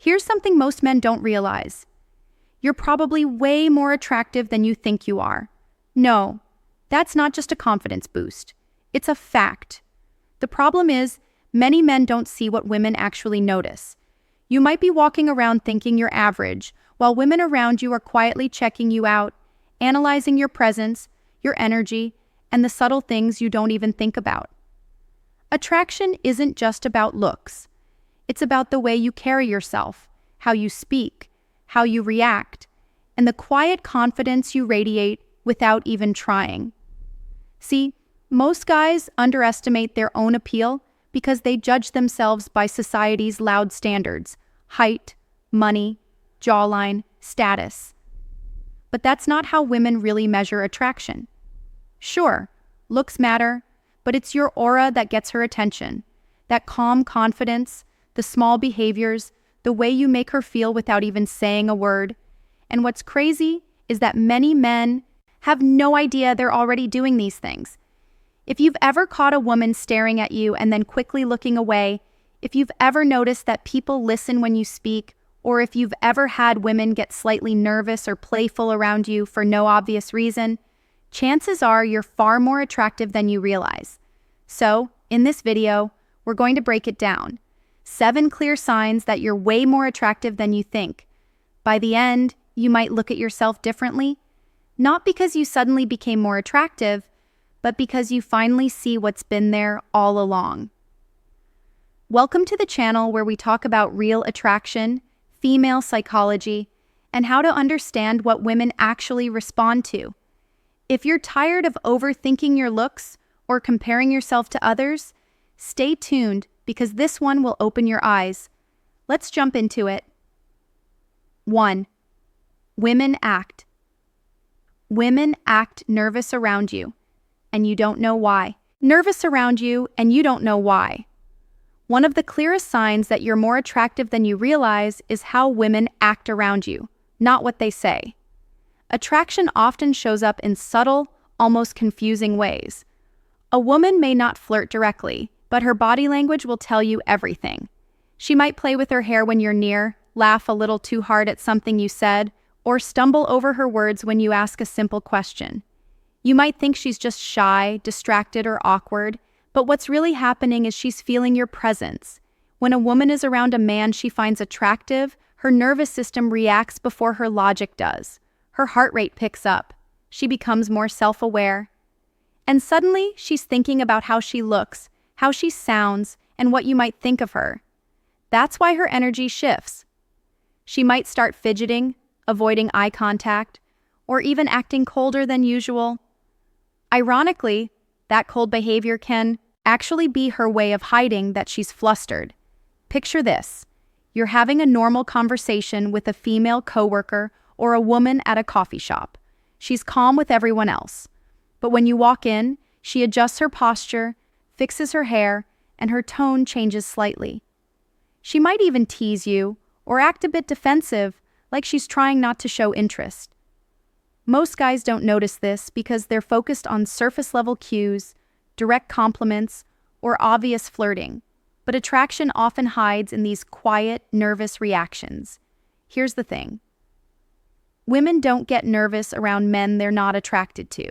Here's something most men don't realize. You're probably way more attractive than you think you are. No, that's not just a confidence boost. It's a fact. The problem is, many men don't see what women actually notice. You might be walking around thinking you're average, while women around you are quietly checking you out, analyzing your presence, your energy, and the subtle things you don't even think about. Attraction isn't just about looks. It's about the way you carry yourself, how you speak, how you react, and the quiet confidence you radiate without even trying. See, most guys underestimate their own appeal because they judge themselves by society's loud standards: height, money, jawline, status. But that's not how women really measure attraction. Sure, looks matter, but it's your aura that gets her attention. That calm confidence, the small behaviors, the way you make her feel without even saying a word. And what's crazy is that many men have no idea they're already doing these things. If you've ever caught a woman staring at you and then quickly looking away, if you've ever noticed that people listen when you speak, or if you've ever had women get slightly nervous or playful around you for no obvious reason, chances are you're far more attractive than you realize. So, in this video, we're going to break it down. 7 clear signs that you're way more attractive than you think. By the end, you might look at yourself differently, not because you suddenly became more attractive, but because you finally see what's been there all along. Welcome to the channel where we talk about real attraction, female psychology, and how to understand what women actually respond to. If you're tired of overthinking your looks or comparing yourself to others, stay tuned because this one will open your eyes. Let's jump into it. 1. Women act. Women act nervous around you, and you don't know why. Nervous around you, and you don't know why. One of the clearest signs that you're more attractive than you realize is how women act around you, not what they say. Attraction often shows up in subtle, almost confusing ways. A woman may not flirt directly, but her body language will tell you everything. She might play with her hair when you're near, laugh a little too hard at something you said, or stumble over her words when you ask a simple question. You might think she's just shy, distracted, or awkward, but what's really happening is she's feeling your presence. When a woman is around a man she finds attractive, her nervous system reacts before her logic does. Her heart rate picks up. She becomes more self-aware. And suddenly, she's thinking about how she looks, how she sounds, and what you might think of her. That's why her energy shifts. She might start fidgeting, avoiding eye contact, or even acting colder than usual. Ironically, that cold behavior can actually be her way of hiding that she's flustered. Picture this. You're having a normal conversation with a female coworker or a woman at a coffee shop. She's calm with everyone else. But when you walk in, she adjusts her posture, fixes her hair, and her tone changes slightly. She might even tease you or act a bit defensive, like she's trying not to show interest. Most guys don't notice this because they're focused on surface-level cues, direct compliments, or obvious flirting. But attraction often hides in these quiet, nervous reactions. Here's the thing. Women don't get nervous around men they're not attracted to.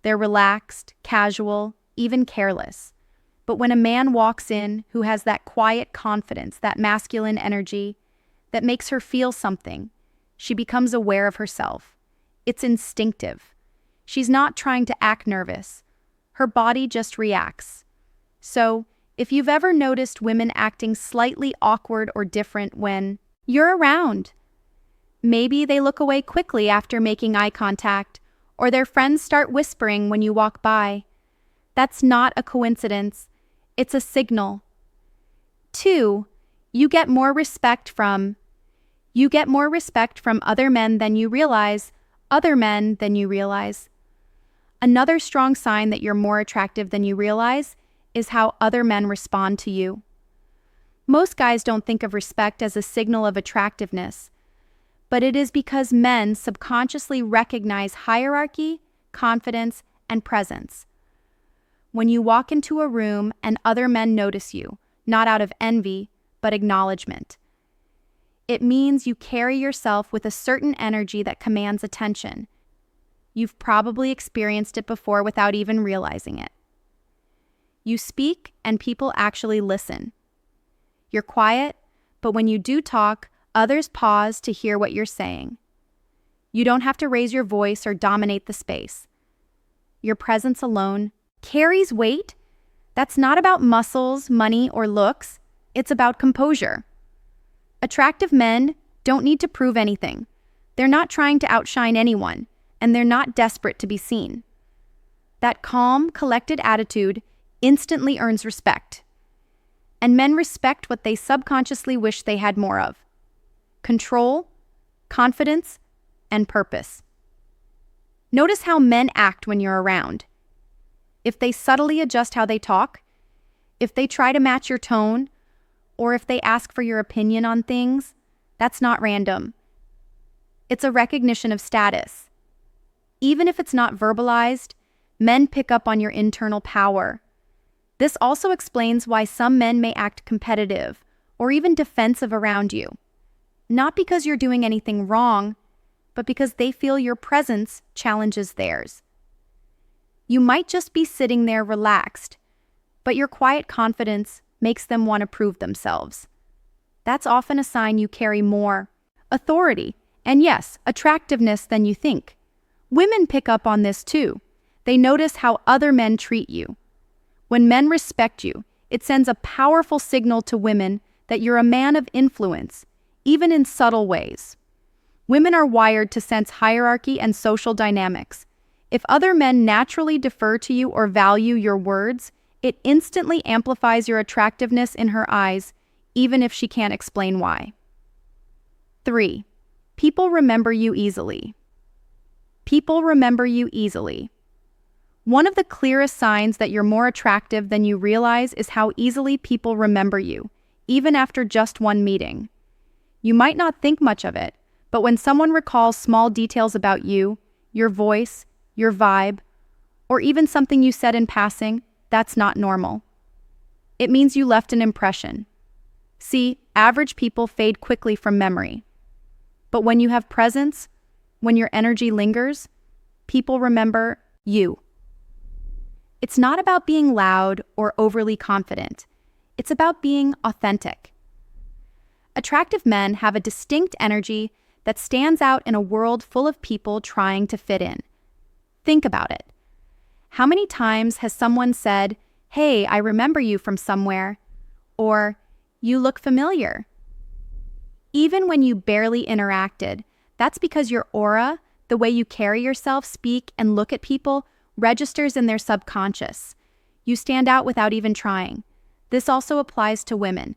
They're relaxed, casual, even careless. But when a man walks in who has that quiet confidence, that masculine energy, that makes her feel something, she becomes aware of herself. It's instinctive. She's not trying to act nervous. Her body just reacts. So, if you've ever noticed women acting slightly awkward or different when you're around, maybe they look away quickly after making eye contact, or their friends start whispering when you walk by, that's not a coincidence. It's a signal. 2, you get more respect from other men than you realize, Another strong sign that you're more attractive than you realize is how other men respond to you. Most guys don't think of respect as a signal of attractiveness, but it is because men subconsciously recognize hierarchy, confidence, and presence. When you walk into a room and other men notice you, not out of envy, but acknowledgement. It means you carry yourself with a certain energy that commands attention. You've probably experienced it before without even realizing it. You speak and people actually listen. You're quiet, but when you do talk, others pause to hear what you're saying. You don't have to raise your voice or dominate the space. Your presence alone carries weight. That's not about muscles, money, or looks. It's about composure. Attractive men don't need to prove anything. They're not trying to outshine anyone, and they're not desperate to be seen. That calm, collected attitude instantly earns respect. And men respect what they subconsciously wish they had more of: control, confidence, and purpose. Notice how men act when you're around. If they subtly adjust how they talk, if they try to match your tone, or if they ask for your opinion on things, that's not random. It's a recognition of status. Even if it's not verbalized, men pick up on your internal power. This also explains why some men may act competitive or even defensive around you. Not because you're doing anything wrong, but because they feel your presence challenges theirs. You might just be sitting there relaxed, but your quiet confidence makes them want to prove themselves. That's often a sign you carry more authority and, yes, attractiveness than you think. Women pick up on this too. They notice how other men treat you. When men respect you, it sends a powerful signal to women that you're a man of influence, even in subtle ways. Women are wired to sense hierarchy and social dynamics. If other men naturally defer to you or value your words, it instantly amplifies your attractiveness in her eyes, even if she can't explain why. 3. People remember you easily. People remember you easily. One of the clearest signs that you're more attractive than you realize is how easily people remember you, even after just one meeting. You might not think much of it, but when someone recalls small details about you, your voice, your vibe, or even something you said in passing, that's not normal. It means you left an impression. See, average people fade quickly from memory. But when you have presence, when your energy lingers, people remember you. It's not about being loud or overly confident. It's about being authentic. Attractive men have a distinct energy that stands out in a world full of people trying to fit in. Think about it. How many times has someone said, "Hey, I remember you from somewhere," or "You look familiar"? Even when you barely interacted, that's because your aura, the way you carry yourself, speak, and look at people, registers in their subconscious. You stand out without even trying. This also applies to women.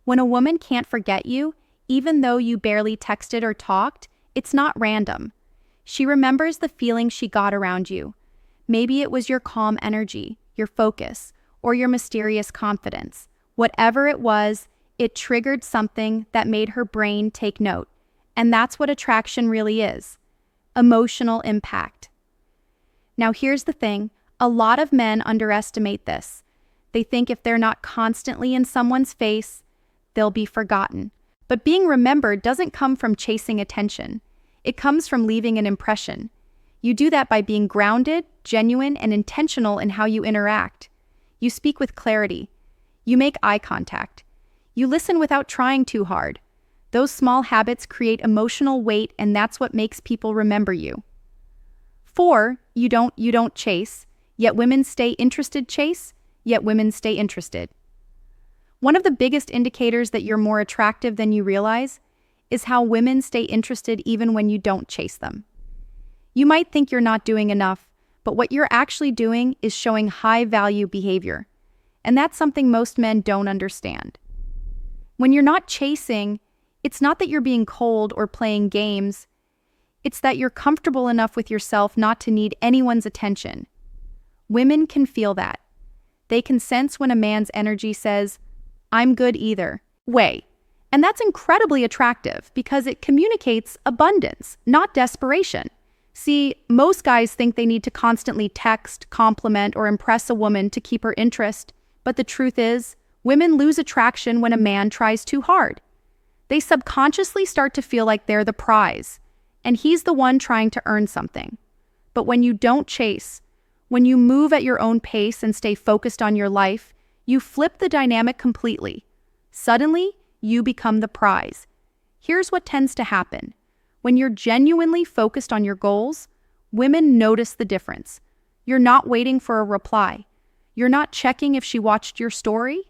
When a woman can't forget you, even though you barely texted or talked, it's not random. She remembers the feeling she got around you. Maybe it was your calm energy, your focus, or your mysterious confidence. Whatever it was, it triggered something that made her brain take note. And that's what attraction really is: emotional impact. Now here's the thing, a lot of men underestimate this. They think if they're not constantly in someone's face, they'll be forgotten. But being remembered doesn't come from chasing attention. It comes from leaving an impression. You do that by being grounded, genuine, and intentional in how you interact. You speak with clarity. You make eye contact. You listen without trying too hard. Those small habits create emotional weight, and that's what makes people remember you. 4, you don't chase, yet women stay interested. Chase, yet women stay interested. One of the biggest indicators that you're more attractive than you realize is how women stay interested even when you don't chase them. You might think you're not doing enough, but what you're actually doing is showing high-value behavior. And that's something most men don't understand. When you're not chasing, it's not that you're being cold or playing games. It's that you're comfortable enough with yourself not to need anyone's attention. Women can feel that. They can sense when a man's energy says, "I'm good either way." And that's incredibly attractive because it communicates abundance, not desperation. See, most guys think they need to constantly text, compliment, or impress a woman to keep her interest. But the truth is, women lose attraction when a man tries too hard. They subconsciously start to feel like they're the prize, and he's the one trying to earn something. But when you don't chase, when you move at your own pace and stay focused on your life, you flip the dynamic completely. Suddenly, you become the prize. Here's what tends to happen. When you're genuinely focused on your goals, women notice the difference. You're not waiting for a reply. You're not checking if she watched your story.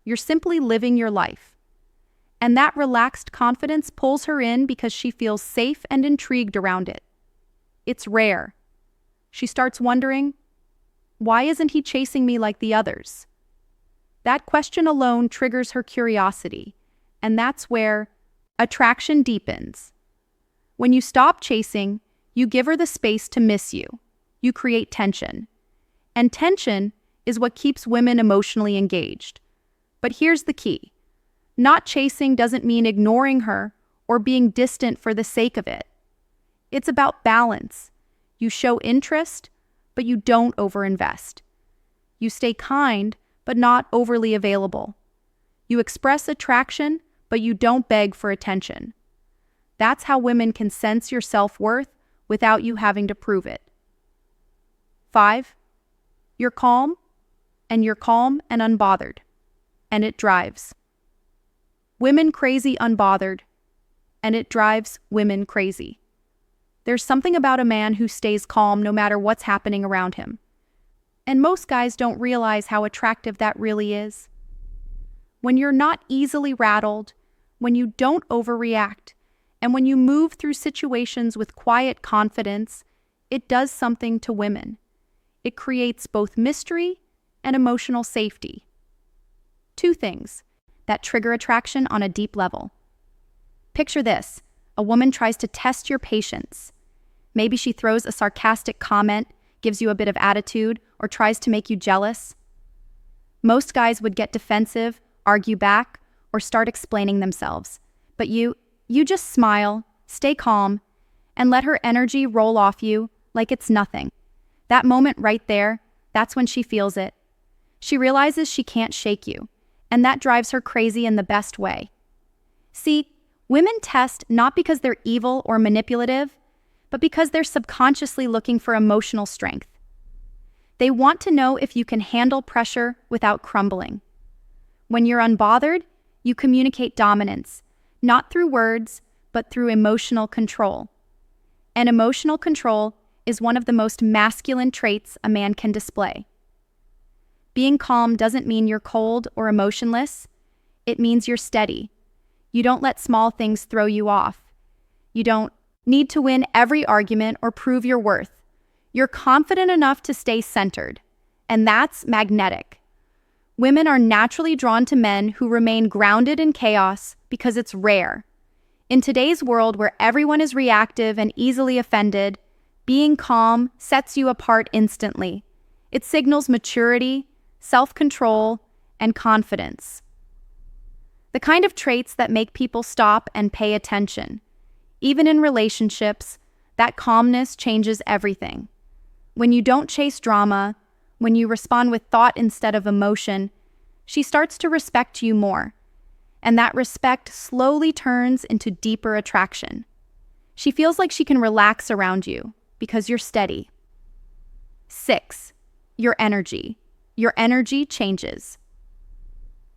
You're simply living your life. And that relaxed confidence pulls her in because she feels safe and intrigued around it. It's rare. She starts wondering, why isn't he chasing me like the others? That question alone triggers her curiosity, and that's where attraction deepens. When you stop chasing, you give her the space to miss you. You create tension. And tension is what keeps women emotionally engaged. But here's the key. Not chasing doesn't mean ignoring her or being distant for the sake of it. It's about balance. You show interest, but you don't overinvest. You stay kind, but not overly available. You express attraction, but you don't beg for attention. That's how women can sense your self-worth without you having to prove it. 5. You're calm and unbothered, and it drives women crazy unbothered, and it drives women crazy. There's something about a man who stays calm no matter what's happening around him. And most guys don't realize how attractive that really is. When you're not easily rattled, when you don't overreact, and when you move through situations with quiet confidence, it does something to women. It creates both mystery and emotional safety. 2 things that trigger attraction on a deep level. Picture this. A woman tries to test your patience. Maybe she throws a sarcastic comment, gives you a bit of attitude, or tries to make you jealous. Most guys would get defensive, argue back, or start explaining themselves. But you just smile, stay calm, and let her energy roll off you like it's nothing. That moment right there, that's when she feels it. She realizes she can't shake you, and that drives her crazy in the best way. See, women test not because they're evil or manipulative, but because they're subconsciously looking for emotional strength. They want to know if you can handle pressure without crumbling. When you're unbothered, you communicate dominance, not through words, but through emotional control. And emotional control is one of the most masculine traits a man can display. Being calm doesn't mean you're cold or emotionless. It means you're steady. You don't let small things throw you off. You don't need to win every argument or prove your worth. You're confident enough to stay centered, and that's magnetic. Women are naturally drawn to men who remain grounded in chaos because it's rare. In today's world where everyone is reactive and easily offended, being calm sets you apart instantly. It signals maturity, self-control, and confidence. The kind of traits that make people stop and pay attention. Even in relationships, that calmness changes everything. When you don't chase drama, when you respond with thought instead of emotion, she starts to respect you more. And that respect slowly turns into deeper attraction. She feels like she can relax around you because you're steady. 6. Your energy. Your energy changes.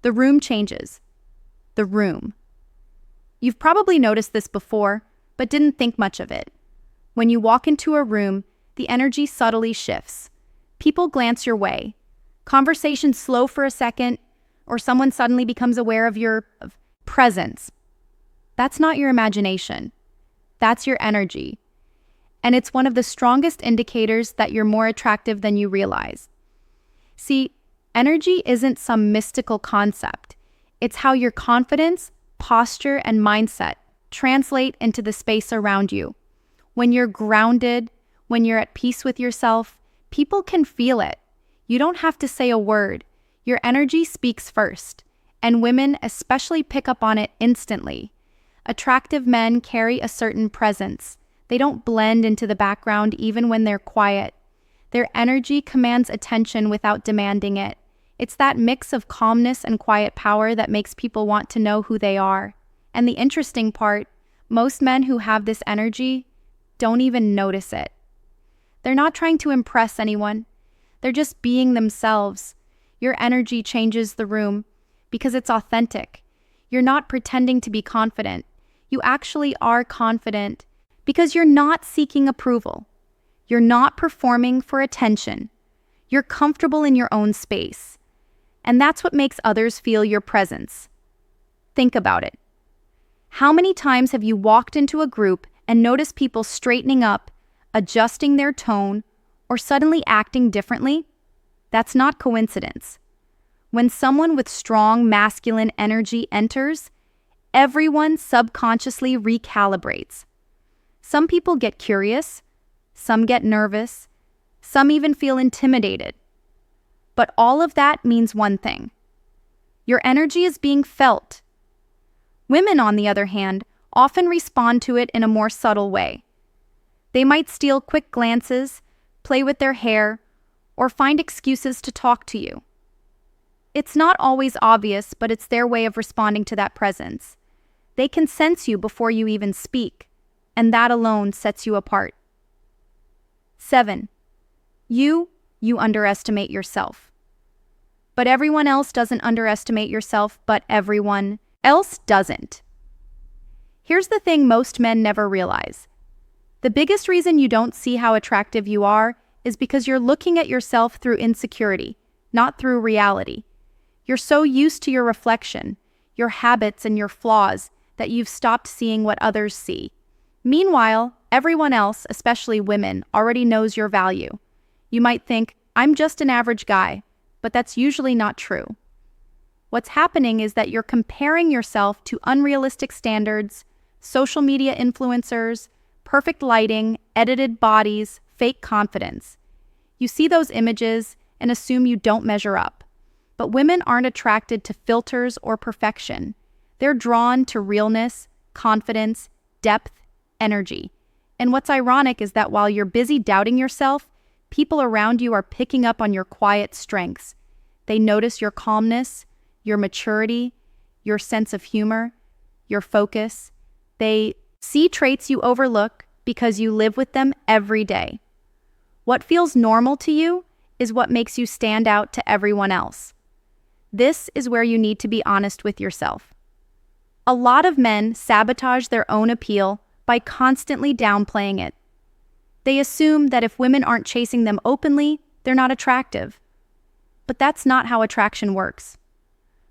The room changes. The room. You've probably noticed this before, but didn't think much of it. When you walk into a room, the energy subtly shifts. People glance your way. Conversations slow for a second, or someone suddenly becomes aware of your presence. That's not your imagination. That's your energy. And it's one of the strongest indicators that you're more attractive than you realize. See, energy isn't some mystical concept. It's how your confidence, posture, and mindset translate into the space around you. When you're grounded, when you're at peace with yourself, people can feel it. You don't have to say a word. Your energy speaks first, and women especially pick up on it instantly. Attractive men carry a certain presence. They don't blend into the background even when they're quiet. Their energy commands attention without demanding it. It's that mix of calmness and quiet power that makes people want to know who they are. And the interesting part, most men who have this energy don't even notice it. They're not trying to impress anyone. They're just being themselves. Your energy changes the room because it's authentic. You're not pretending to be confident. You actually are confident because you're not seeking approval. You're not performing for attention. You're comfortable in your own space. And that's what makes others feel your presence. Think about it. How many times have you walked into a group and noticed people straightening up, adjusting their tone, or suddenly acting differently? That's not coincidence. When someone with strong masculine energy enters, everyone subconsciously recalibrates. Some people get curious, some get nervous, some even feel intimidated. But all of that means one thing. Your energy is being felt. Women, on the other hand, often respond to it in a more subtle way. They might steal quick glances, play with their hair, or find excuses to talk to you. It's not always obvious, but it's their way of responding to that presence. They can sense you before you even speak, and that alone sets you apart. 7. You underestimate yourself. But everyone else doesn't underestimate yourself, but everyone else doesn't. Here's the thing most men never realize. The biggest reason you don't see how attractive you are is because you're looking at yourself through insecurity, not through reality. You're so used to your reflection, your habits, and your flaws that you've stopped seeing what others see. Meanwhile, everyone else, especially women, already knows your value. You might think, I'm just an average guy, but that's usually not true. What's happening is that you're comparing yourself to unrealistic standards, social media influencers, perfect lighting, edited bodies, fake confidence. You see those images and assume you don't measure up. But women aren't attracted to filters or perfection. They're drawn to realness, confidence, depth, energy. And what's ironic is that while you're busy doubting yourself, people around you are picking up on your quiet strengths. They notice your calmness, your maturity, your sense of humor, your focus. They see traits you overlook because you live with them every day. What feels normal to you is what makes you stand out to everyone else. This is where you need to be honest with yourself. A lot of men sabotage their own appeal by constantly downplaying it. They assume that if women aren't chasing them openly, they're not attractive. But that's not how attraction works.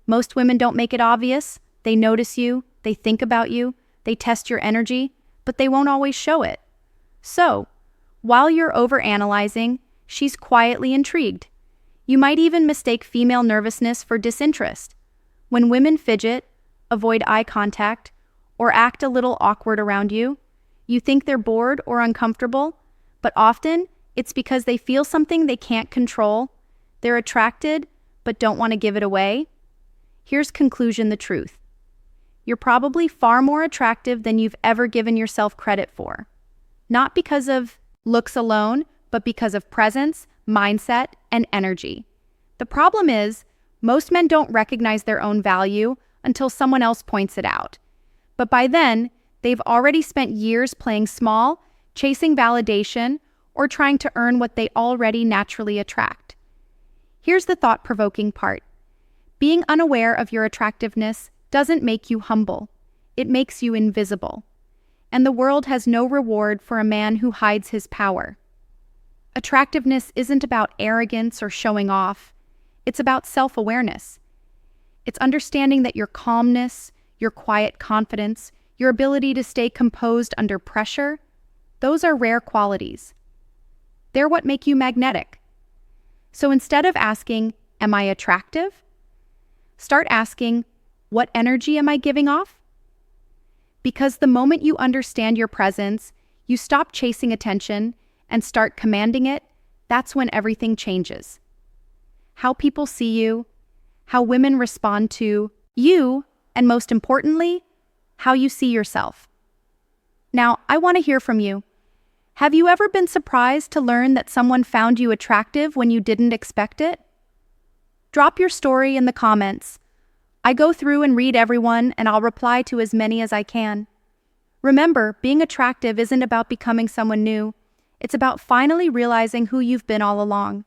Most women don't make it obvious. They notice you, they think about you, they test your energy, but they won't always show it. So, while you're overanalyzing, she's quietly intrigued. You might even mistake female nervousness for disinterest. When women fidget, avoid eye contact, or act a little awkward around you, you think they're bored or uncomfortable, but often it's because they feel something they can't control. They're attracted, but don't want to give it away. Here's conclusion, the truth. You're probably far more attractive than you've ever given yourself credit for. Not because of looks alone, but because of presence, mindset, and energy. The problem is, most men don't recognize their own value until someone else points it out. But by then, they've already spent years playing small, chasing validation, or trying to earn what they already naturally attract. Here's the thought-provoking part. Being unaware of your attractiveness doesn't make you humble. It makes you invisible. And the world has no reward for a man who hides his power. Attractiveness isn't about arrogance or showing off. It's about self-awareness. It's understanding that your calmness, your quiet confidence, your ability to stay composed under pressure, those are rare qualities. They're what make you magnetic. So instead of asking, am I attractive? Start asking, what energy am I giving off? Because the moment you understand your presence, you stop chasing attention and start commanding it, that's when everything changes. How people see you, how women respond to you, and most importantly, how you see yourself. Now, I want to hear from you. Have you ever been surprised to learn that someone found you attractive when you didn't expect it? Drop your story in the comments. I go through and read everyone, and I'll reply to as many as I can. Remember, being attractive isn't about becoming someone new. It's about finally realizing who you've been all along.